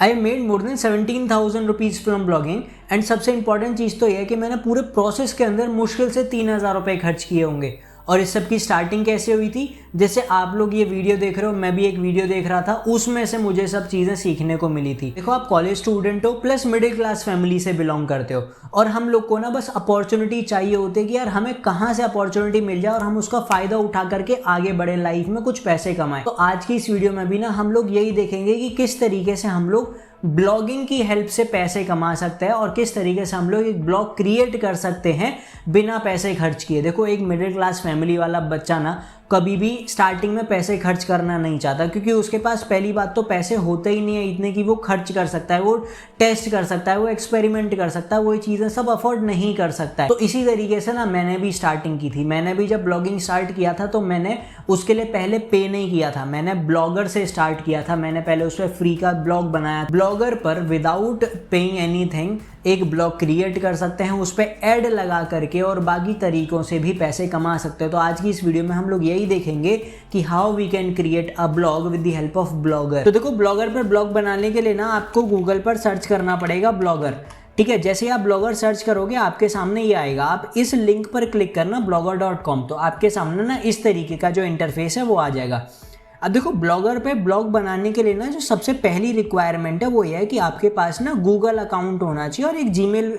I made more than 17,000 rupees from blogging. And सबसे important चीज़ तो यह है कि मैंने पूरे प्रोसेस के अंदर मुश्किल से 3,000 रुपये खर्च किए होंगे। और इस सब की स्टार्टिंग कैसे हुई थी, जैसे आप लोग ये वीडियो देख रहे हो, मैं भी एक वीडियो देख रहा था, उसमें से मुझे सब चीज़ें सीखने को मिली थी। देखो, आप कॉलेज स्टूडेंट हो प्लस मिडिल क्लास फैमिली से बिलोंग करते हो, और हम लोग को ना बस अपॉर्चुनिटी चाहिए होती है कि यार हमें कहाँ से अपॉर्चुनिटी मिल जाए और हम उसका फ़ायदा उठा करके आगे बढ़े, लाइफ में कुछ पैसे कमाएं। तो आज की इस वीडियो में भी ना हम लोग यही देखेंगे कि किस तरीके से हम लोग ब्लॉगिंग की हेल्प से पैसे कमा सकते हैं और किस तरीके से हम लोग एक ब्लॉग क्रिएट कर सकते हैं बिना पैसे खर्च किए। देखो, एक मिडिल क्लास फैमिली वाला बच्चा ना कभी भी स्टार्टिंग में पैसे खर्च करना नहीं चाहता, क्योंकि उसके पास पहली बात तो पैसे होते ही नहीं है इतने कि वो खर्च कर सकता है, वो टेस्ट कर सकता है, वो एक्सपेरिमेंट कर सकता है, वो चीज़ें सब अफोर्ड नहीं कर सकता है। तो इसी तरीके से ना मैंने भी स्टार्टिंग की थी। मैंने भी जब ब्लॉगिंग स्टार्ट किया था तो मैंने उसके लिए पहले पे नहीं किया था, मैंने ब्लॉगर से स्टार्ट किया था। मैंने पहले उस पर फ्री का ब्लॉग बनाया। ब्लॉगर पर विदाउट पेइंग एनीथिंग एक ब्लॉग क्रिएट कर सकते हैं, उस पर ऐड लगा करके और बाकी तरीकों से भी पैसे कमा सकते हो। तो आज की इस वीडियो में हम लोग यही देखेंगे कि how we can create a blog with the help of Blogger. तो देखो, ब्लॉगर पर ब्लॉग बनाने के लिए ना आपको गूगल पर सर्च करना पड़ेगा ब्लॉगर। ठीक है, जैसे आप ब्लॉगर सर्च करोगे आपके सामने ये आएगा, आप इस लिंक पर क्लिक करना blogger.com, तो आपके सामने ना इस तरीके का जो इंटरफेस है वो आ जाएगा। अब देखो, ब्लॉगर पे ब्लॉग बनाने के लिए ना जो सबसे पहली रिक्वायरमेंट है वो ये है कि आपके पास ना गूगल अकाउंट होना चाहिए और एक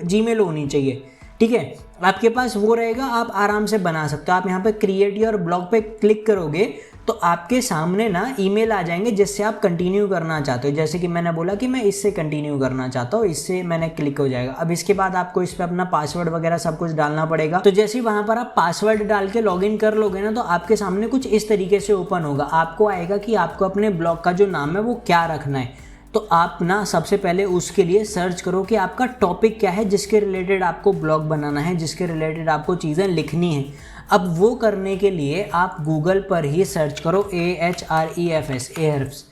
जीमेल होनी चाहिए। ठीक है, आपके पास वो रहेगा, आप आराम से बना सकते हो। आप यहाँ पे क्रिएट योर ब्लॉग पे क्लिक करोगे तो आपके सामने ना ईमेल आ जाएंगे जिससे आप कंटिन्यू करना चाहते हो। जैसे कि मैंने बोला कि मैं इससे कंटिन्यू करना चाहता हूँ, इससे मैंने क्लिक हो जाएगा। अब इसके बाद आपको इस पर अपना पासवर्ड वगैरह सब कुछ डालना पड़ेगा। तो जैसे ही वहाँ पर आप पासवर्ड डाल के लॉगिन कर लोगे ना तो आपके सामने कुछ इस तरीके से ओपन होगा। आपको आएगा कि आपको अपने ब्लॉग का जो नाम है वो क्या रखना है। तो आप ना सबसे पहले उसके लिए सर्च करो कि आपका टॉपिक क्या है जिसके रिलेटेड आपको ब्लॉग बनाना है, जिसके रिलेटेड आपको चीज़ें लिखनी है। अब वो करने के लिए आप गूगल पर ही सर्च करो AHREFS,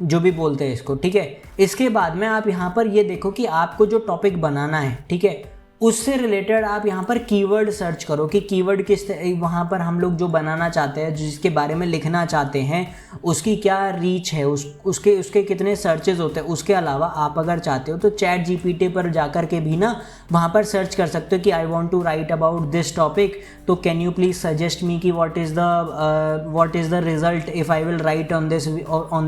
जो भी बोलते हैं इसको। ठीक है, इसके बाद में आप यहाँ पर ये देखो कि आपको जो टॉपिक बनाना है, ठीक है, उससे रिलेटेड आप यहाँ पर कीवर्ड सर्च करो कि कीवर्ड किस वहाँ पर हम लोग जो बनाना चाहते हैं, जिसके बारे में लिखना चाहते हैं, उसकी क्या रीच है, उसके कितने सर्चेज होते हैं। उसके अलावा आप अगर चाहते हो तो चैट जीपीटी पर जाकर के भी ना वहाँ पर सर्च कर सकते हो कि I want to write about this topic, तो can you please suggest me कि what is the result if I will write on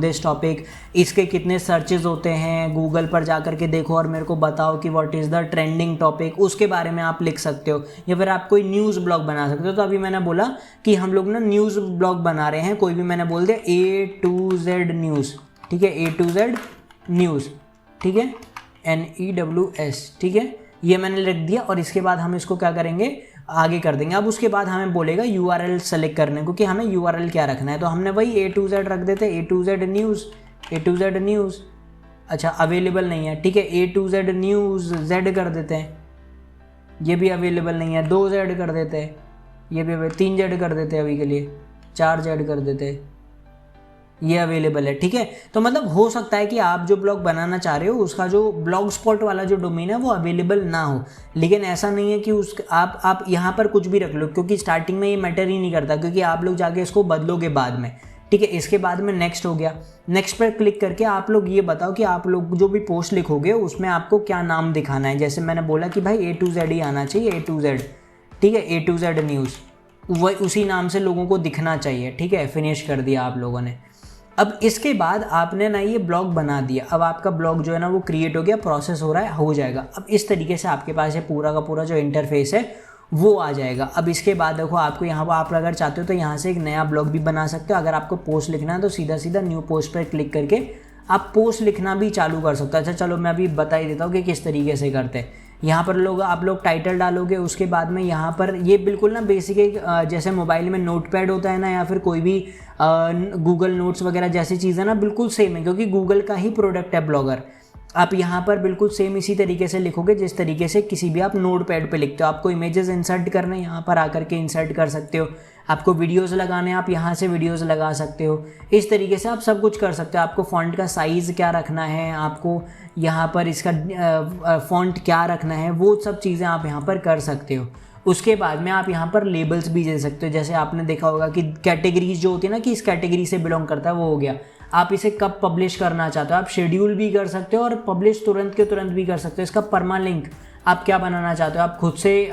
this topic. इसके कितने सर्चेज होते हैं, गूगल पर जाकर के देखो और मेरे को बताओ कि what is the trending topic, उसके बारे में आप लिख सकते हो। या फिर आप कोई न्यूज़ ब्लॉग बना सकते हो। तो अभी मैंने बोला कि हम लोग ना न्यूज़ ब्लॉग बना रहे हैं, कोई भी मैंने बोल दिया A to Z न्यूज़। ठीक है, A to Z न्यूज़, ठीक है, NEWS। ठीक है, ये मैंने लिख दिया और इसके बाद हम इसको क्या करेंगे, आगे कर देंगे। अब उसके बाद हमें बोलेगा URL सेलेक्ट करने को कि हमें URL क्या रखना है। तो हमने वही A to Z रख देते, A to Z न्यूज़। अच्छा, अवेलेबल नहीं है, ठीक है, A to Z news Z कर देते हैं, ये भी अवेलेबल नहीं है। 2Z कर देते हैं, ये भी 3Z कर देते हैं, अभी के लिए 4Z कर देते हैं, ये अवेलेबल है। ठीक है, तो मतलब हो सकता है कि आप जो ब्लॉग बनाना चाह रहे हो उसका जो ब्लॉग स्पॉट वाला जो डोमेन है वो अवेलेबल ना हो, लेकिन ऐसा नहीं है कि आप यहाँ पर कुछ भी रख लो, क्योंकि स्टार्टिंग में ये मैटर ही नहीं करता, क्योंकि आप लोग जाके इसको बदलोगे बाद में। ठीक है, इसके बाद में नेक्स्ट हो गया। नेक्स्ट पर क्लिक करके आप लोग ये बताओ कि आप लोग जो भी पोस्ट लिखोगे उसमें आपको क्या नाम दिखाना है। जैसे मैंने बोला कि भाई A to Z ही आना चाहिए, A to Z। ठीक है, A to Z न्यूज़, वही उसी नाम से लोगों को दिखना चाहिए। ठीक है, फिनिश कर दिया आप लोगों ने। अब इसके बाद आपने ना ये ब्लॉग बना दिया। अब आपका ब्लॉग जो है ना वो क्रिएट हो गया, प्रोसेस हो रहा है, हो जाएगा। अब इस तरीके से आपके पास ये पूरा का पूरा जो इंटरफेस है वो आ जाएगा। अब इसके बाद देखो, आपको यहाँ पर आप अगर चाहते हो तो यहाँ से एक नया ब्लॉग भी बना सकते हो। अगर आपको पोस्ट लिखना है तो सीधा सीधा न्यू पोस्ट पर क्लिक करके आप पोस्ट लिखना भी चालू कर सकते हो। अच्छा चलो, मैं अभी बता ही देता हूँ कि किस तरीके से करते हैं। यहाँ पर आप लोग टाइटल डालोगे, उसके बाद में यहाँ पर ये बिल्कुल ना बेसिक एक जैसे मोबाइल में नोटपैड होता है ना, या फिर कोई भी गूगल नोट्स वगैरह जैसी चीज़ें ना, बिल्कुल सेम है, क्योंकि गूगल का ही प्रोडक्ट है ब्लॉगर। आप यहाँ पर बिल्कुल सेम इसी तरीके से लिखोगे जिस तरीके से किसी भी आप नोटपैड पे लिखते हो। आपको इमेजेस इंसर्ट करने, यहाँ पर आकर के इंसर्ट कर सकते हो। आपको वीडियोस लगाने, आप यहाँ से वीडियोस लगा सकते हो। इस तरीके से आप सब कुछ कर सकते हो। आपको फ़ॉन्ट का साइज़ क्या रखना है, आपको यहाँ पर इसका फ़ॉन्ट क्या रखना है, वो सब चीज़ें आप यहाँ पर कर सकते हो। उसके बाद में आप यहाँ पर लेबल्स भी दे सकते हो। जैसे आपने देखा होगा कि कैटेगरीज जो होती है ना, कि इस कैटेगरी से बिलोंग करता है, वो हो गया। आप इसे कब पब्लिश करना चाहते हो, आप शेड्यूल भी कर सकते हो और पब्लिश तुरंत के तुरंत भी कर सकते हो। इसका परमा लिंक आप क्या बनाना चाहते हो, आप खुद से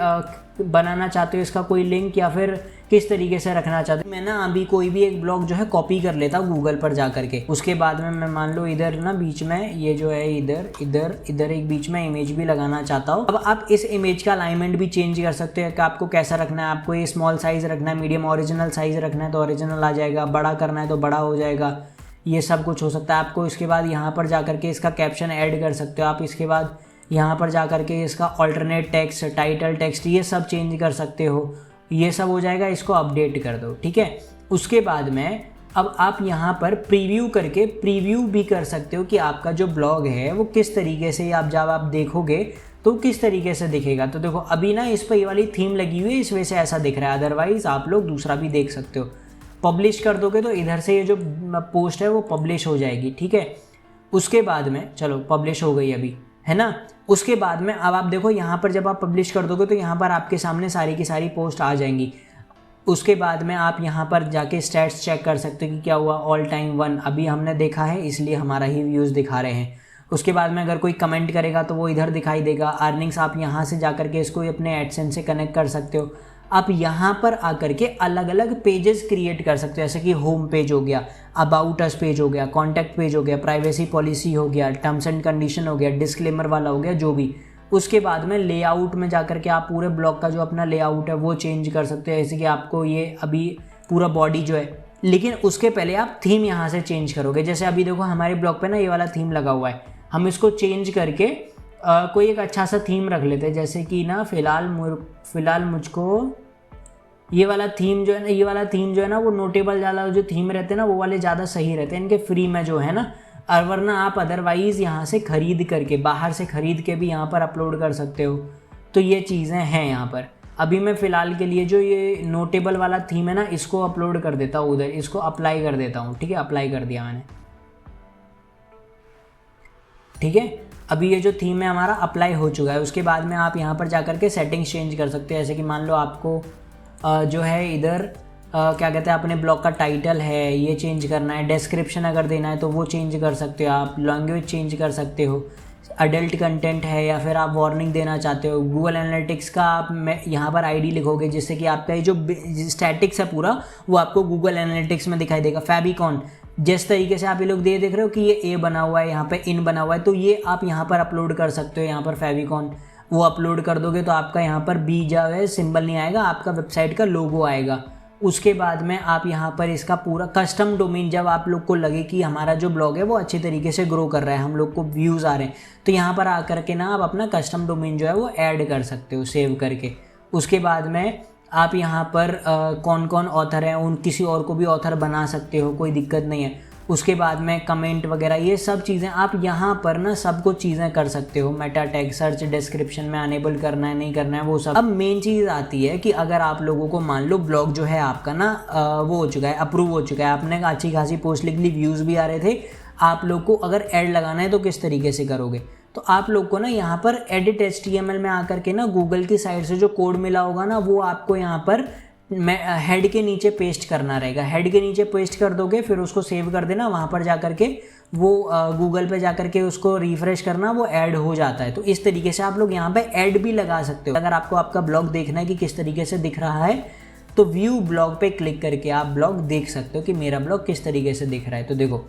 बनाना चाहते हो इसका कोई लिंक, या फिर किस तरीके से रखना चाहते हो। मैं ना अभी कोई भी एक ब्लॉग जो है कॉपी कर लेता हूँ गूगल पर जा करके, उसके बाद में मैं मान लो इधर ना बीच में ये जो है इधर इधर इधर एक बीच में इमेज भी लगाना चाहता हूँ। अब आप इस इमेज का अलाइनमेंट भी चेंज कर सकते हो कि आपको कैसा रखना है, आपको ये स्मॉल साइज़ रखना है, मीडियम ओरिजिनल साइज़ रखना है तो ओरिजिनल आ जाएगा, बड़ा करना है तो बड़ा हो जाएगा, ये सब कुछ हो सकता है आपको। इसके बाद यहाँ पर जा करके इसका कैप्शन ऐड कर सकते हो आप, इसके बाद यहाँ पर जा करके इसका ऑल्टरनेट टेक्स्ट, टाइटल टेक्स्ट, ये सब चेंज कर सकते हो। ये सब हो जाएगा, इसको अपडेट कर दो, ठीक है। उसके बाद में अब आप यहाँ पर प्रीव्यू करके प्रीव्यू भी कर सकते हो कि आपका जो ब्लॉग है वो किस तरीके से, आप जब आप देखोगे तो किस तरीके से दिखेगा। तो देखो अभी ना इस पर ये वाली थीम लगी हुई है, इस वजह से ऐसा दिख रहा है, अदरवाइज़ आप लोग दूसरा भी देख सकते हो। पब्लिश कर दोगे तो इधर से ये जो पोस्ट है वो पब्लिश हो जाएगी, ठीक है। उसके बाद में चलो पब्लिश हो गई अभी, है ना। उसके बाद में अब आप देखो यहाँ पर जब आप पब्लिश कर दोगे तो यहाँ पर आपके सामने सारी की सारी पोस्ट आ जाएंगी। उसके बाद में आप यहाँ पर जाके स्टैट्स चेक कर सकते हो कि क्या हुआ, ऑल टाइम 1 अभी हमने देखा है इसलिए हमारा ही व्यूज़ दिखा रहे हैं। उसके बाद में अगर कोई कमेंट करेगा तो वो इधर दिखाई देगा। अर्निंग्स आप यहाँ से जा करके इसको अपने एडसेंस से कनेक्ट कर सकते हो। आप यहाँ पर आकर के अलग अलग पेजेस क्रिएट कर सकते हो, जैसे कि होम पेज हो गया, अबाउट अस पेज हो गया, कॉन्टैक्ट पेज हो गया, प्राइवेसी पॉलिसी हो गया, टर्म्स एंड कंडीशन हो गया, डिस्क्लेमर वाला हो गया, जो भी। उसके बाद में लेआउट में जाकर के आप पूरे ब्लॉग का जो अपना लेआउट है वो चेंज कर सकते हो, जैसे कि आपको ये अभी पूरा बॉडी जो है, लेकिन उसके पहले आप थीम यहाँ से चेंज करोगे। जैसे अभी देखो हमारे ब्लॉग पे ना ये वाला थीम लगा हुआ है, हम इसको चेंज करके कोई एक अच्छा सा थीम रख लेते हैं, जैसे कि ना फ़िलहाल मुझको ये वाला थीम जो है ना वो नोटेबल ज़्यादा जो थीम रहते हैं ना वो वाले ज़्यादा सही रहते हैं इनके फ्री में जो है ना। और वरना आप अदरवाइज़ यहाँ से ख़रीद करके, बाहर से ख़रीद के भी यहाँ पर अपलोड कर सकते हो। तो ये चीज़ें हैं यहाँ पर। अभी मैं फ़िलहाल के लिए जो ये नोटेबल वाला थीम है ना इसको अपलोड कर देता हूँ उधर, इसको अप्लाई कर देता हूँ, ठीक है। अप्लाई कर दिया मैंने, ठीक है। अभी ये जो थीम है हमारा अप्लाई हो चुका है। उसके बाद में आप यहाँ पर जा कर के सेटिंग्स चेंज कर सकते हैं, जैसे कि मान लो आपको जो है इधर क्या कहते हैं अपने ब्लॉग का टाइटल है ये चेंज करना है, डिस्क्रिप्शन अगर देना है तो वो चेंज कर सकते हो आप, लैंग्वेज चेंज कर सकते हो, अडल्ट कंटेंट है या फिर आप वार्निंग देना चाहते हो। गूगल एनालिटिक्स का आप यहाँ पर आईडी लिखोगे जिससे कि आपका ये जो स्टैटिक्स है पूरा वो आपको गूगल एनालिटिक्स में दिखाई देगा। फेविकॉन जिस तरीके से आप ये लोग देख रहे हो कि ये ए बना हुआ है, यहाँ पे इन बना हुआ है, तो ये आप यहाँ पर अपलोड कर सकते हो। यहाँ पर फेविकॉन वो अपलोड कर दोगे तो आपका यहाँ पर बी जो है सिंबल नहीं आएगा, आपका वेबसाइट का लोगो आएगा। उसके बाद में आप यहाँ पर इसका पूरा कस्टम डोमेन, जब आप लोग को लगे कि हमारा जो ब्लॉग है वो अच्छे तरीके से ग्रो कर रहा है, हम लोग को व्यूज़ आ रहे हैं, तो यहाँ पर आकर के ना आप अपना कस्टम डोमेन जो है वो ऐड कर सकते हो सेव करके। उसके बाद में आप यहाँ पर कौन कौन ऑथर हैं उन किसी और को भी ऑथर बना सकते हो, कोई दिक्कत नहीं है। उसके बाद में कमेंट वगैरह ये सब चीज़ें आप यहाँ पर ना सब कुछ चीज़ें कर सकते हो। मेटा टैग, सर्च, डिस्क्रिप्शन में अनेबल करना है नहीं करना है वो सब। अब मेन चीज़ आती है कि अगर आप लोगों को मान लो ब्लॉग जो है आपका ना वो हो चुका है, अप्रूव हो चुका है, आपने अच्छी खासी पोस्ट लिख ली, व्यूज़ भी आ रहे थे, आप लोग को अगर ऐड लगाना है तो किस तरीके से करोगे। तो आप लोग को ना यहाँ पर एडिट HTML में आकर के ना गूगल की साइड से जो कोड मिला होगा ना वो आपको यहाँ पर हेड के नीचे पेस्ट करना रहेगा। हेड के नीचे पेस्ट कर दोगे, फिर उसको सेव कर देना, वहाँ पर जा कर के वो गूगल पे जा कर के उसको रिफ़्रेश करना, वो ऐड हो जाता है। तो इस तरीके से आप लोग यहाँ पे ऐड भी लगा सकते हो। अगर आपको आपका ब्लॉग देखना है कि किस तरीके से दिख रहा है तो व्यू ब्लॉग पे क्लिक करके आप ब्लॉग देख सकते हो कि मेरा ब्लॉग किस तरीके से दिख रहा है। तो देखो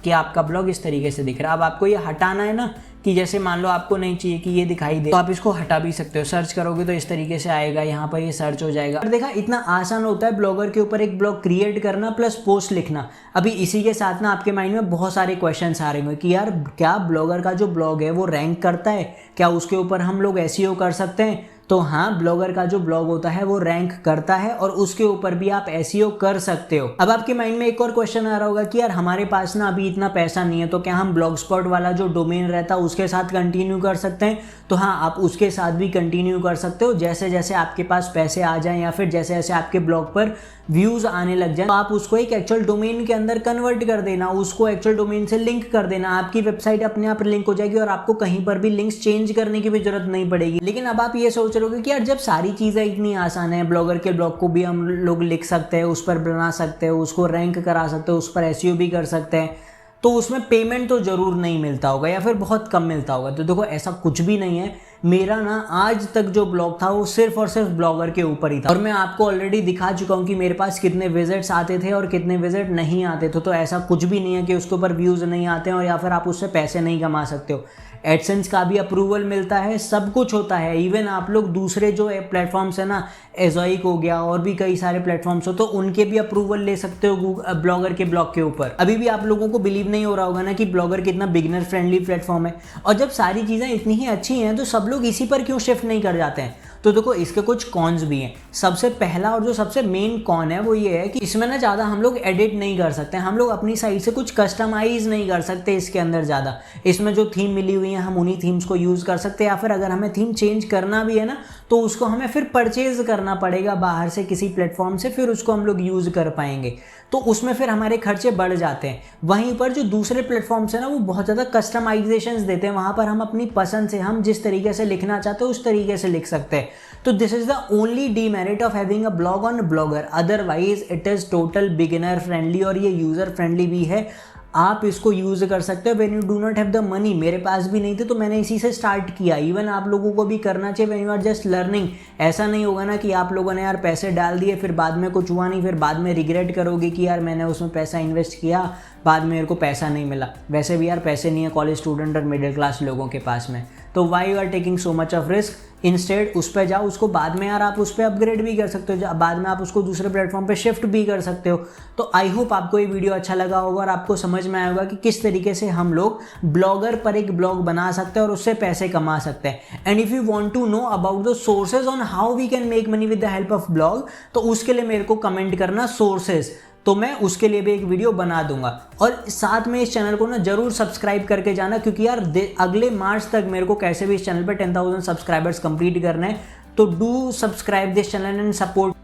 कि आपका ब्लॉग इस तरीके से दिख रहा है। अब आपको ये हटाना है ना, कि जैसे मान लो आपको नहीं चाहिए कि ये दिखाई दे, तो आप इसको हटा भी सकते हो। सर्च करोगे तो इस तरीके से आएगा, यहाँ पर ये सर्च हो जाएगा। और देखा इतना आसान होता है ब्लॉगर के ऊपर एक ब्लॉग क्रिएट करना प्लस पोस्ट लिखना। अभी इसी के साथ ना आपके माइंड में बहुत सारे क्वेश्चंस आ रहे होंगे कि यार क्या ब्लॉगर का जो ब्लॉग है वो रैंक करता है, क्या उसके ऊपर हम लोग SEO कर सकते हैं। तो हाँ, ब्लॉगर का जो ब्लॉग होता है वो रैंक करता है और उसके ऊपर भी आप SEO कर सकते हो। अब आपके माइंड में एक और क्वेश्चन आ रहा होगा कि यार हमारे पास ना अभी इतना पैसा नहीं है, तो क्या हम ब्लॉगस्पॉट वाला जो डोमेन रहता है उसके साथ कंटिन्यू कर सकते हैं। तो हाँ, आप उसके साथ भी कंटिन्यू कर सकते हो। जैसे जैसे आपके पास पैसे आ जाएं या फिर जैसे जैसे आपके ब्लॉग पर व्यूज़ आने लग जाए तो आप उसको एक एक्चुअल डोमेन के अंदर कन्वर्ट कर देना, उसको एक्चुअल डोमेन से लिंक कर देना। आपकी वेबसाइट अपने आप लिंक हो जाएगी और आपको कहीं पर भी लिंक्स चेंज करने की भी जरूरत नहीं पड़ेगी। लेकिन अब आप ये सोच रहोगे कि यार जब सारी चीज़ें इतनी आसान है, ब्लॉगर के ब्लॉग को भी हम लोग लिख सकते हैं, उस पर बना सकते हैं, उसको रैंक करा सकते हैं, उस पर एसईओ भी कर सकते हैं, तो उसमें पेमेंट तो ज़रूर नहीं मिलता होगा या फिर बहुत कम मिलता होगा। तो देखो ऐसा कुछ भी नहीं है। मेरा ना आज तक जो ब्लॉग था वो सिर्फ और सिर्फ ब्लॉगर के ऊपर ही था, और मैं आपको ऑलरेडी दिखा चुका हूँ कि मेरे पास कितने विजिट्स आते थे और कितने विजिट नहीं आते थे। तो ऐसा कुछ भी नहीं है कि उसके ऊपर व्यूज़ नहीं आते हैं और या फिर आप उससे पैसे नहीं कमा सकते हो। एडसेंस का भी अप्रूवल मिलता है, सब कुछ होता है। इवन आप लोग दूसरे जो प्लेटफॉर्म्स है ना, एजोइक हो गया और भी कई सारे प्लेटफॉर्म्स हो, तो उनके भी अप्रूवल ले सकते हो ब्लॉगर के ब्लॉग के ऊपर। अभी भी आप लोगों को बिलीव नहीं हो रहा होगा ना कि ब्लॉगर कितना बिगिनर फ्रेंडली प्लेटफॉर्म है, और जब सारी चीज़ें इतनी ही अच्छी हैं तो सब लोग इसी पर क्यों शिफ्ट नहीं कर जाते हैं। तो देखो इसके कुछ कॉन्स भी हैं। सबसे पहला और जो सबसे मेन कॉन है वो ये है कि इसमें ना ज़्यादा हम लोग एडिट नहीं कर सकते, हम लोग अपनी साइड से कुछ कस्टमाइज नहीं कर सकते इसके अंदर ज़्यादा। इसमें जो थीम मिली हुई है हम उन्हीं थीम्स को यूज़ कर सकते हैं, या फिर अगर हमें थीम चेंज करना भी है ना तो उसको हमें फिर परचेज करना पड़ेगा बाहर से किसी प्लेटफॉर्म से, फिर उसको हम लोग यूज़ कर पाएंगे, तो उसमें फिर हमारे खर्चे बढ़ जाते हैं। वहीं पर जो दूसरे प्लेटफॉर्म्स है ना वो बहुत ज़्यादा कस्टमाइजेशंस देते हैं, वहाँ पर हम अपनी पसंद से हम जिस तरीके से लिखना चाहते हैं उस तरीके से लिख सकते हैं। तो this is the only demerit of having a blog on blogger, otherwise it is total beginner friendly और ये यूज़र फ्रेंडली भी है। आप इसको यूज़ कर सकते हो when you do not have the money. मेरे पास भी नहीं थे तो मैंने इसी से स्टार्ट किया। इवन आप लोगों को भी करना चाहिए when you are just learning. ऐसा नहीं होगा ना कि आप लोगों ने यार पैसे डाल दिए फिर बाद में कुछ हुआ नहीं, फिर बाद में रिग्रेट करोगे कि यार मैंने उसमें पैसा इन्वेस्ट किया, बाद में मेरे को पैसा नहीं मिला। वैसे भी यार पैसे नहीं है कॉलेज स्टूडेंट और मिडिल क्लास लोगों के पास में, तो why you are taking so much of risk. Instead उस पर जाओ, उसको बाद में यार आप उस पर अपग्रेड भी कर सकते हो, बाद में आप उसको दूसरे प्लेटफॉर्म पे शिफ्ट भी कर सकते हो। तो आई होप आपको ये वीडियो अच्छा लगा होगा और आपको समझ में आएगा कि किस तरीके से हम लोग ब्लॉगर पर एक ब्लॉग बना सकते हैं और उससे पैसे कमा सकते हैं। And if you want to know about the sources on how we can make money with the help of blog, तो उसके लिए मेरे को कमेंट करना सोर्सेज, तो मैं उसके लिए भी एक वीडियो बना दूंगा। और साथ में इस चैनल को ना जरूर सब्सक्राइब करके जाना, क्योंकि यार अगले मार्च तक मेरे को कैसे भी इस चैनल पर 10,000 सब्सक्राइबर्स कंप्लीट करने हैं। तो do subscribe this channel and support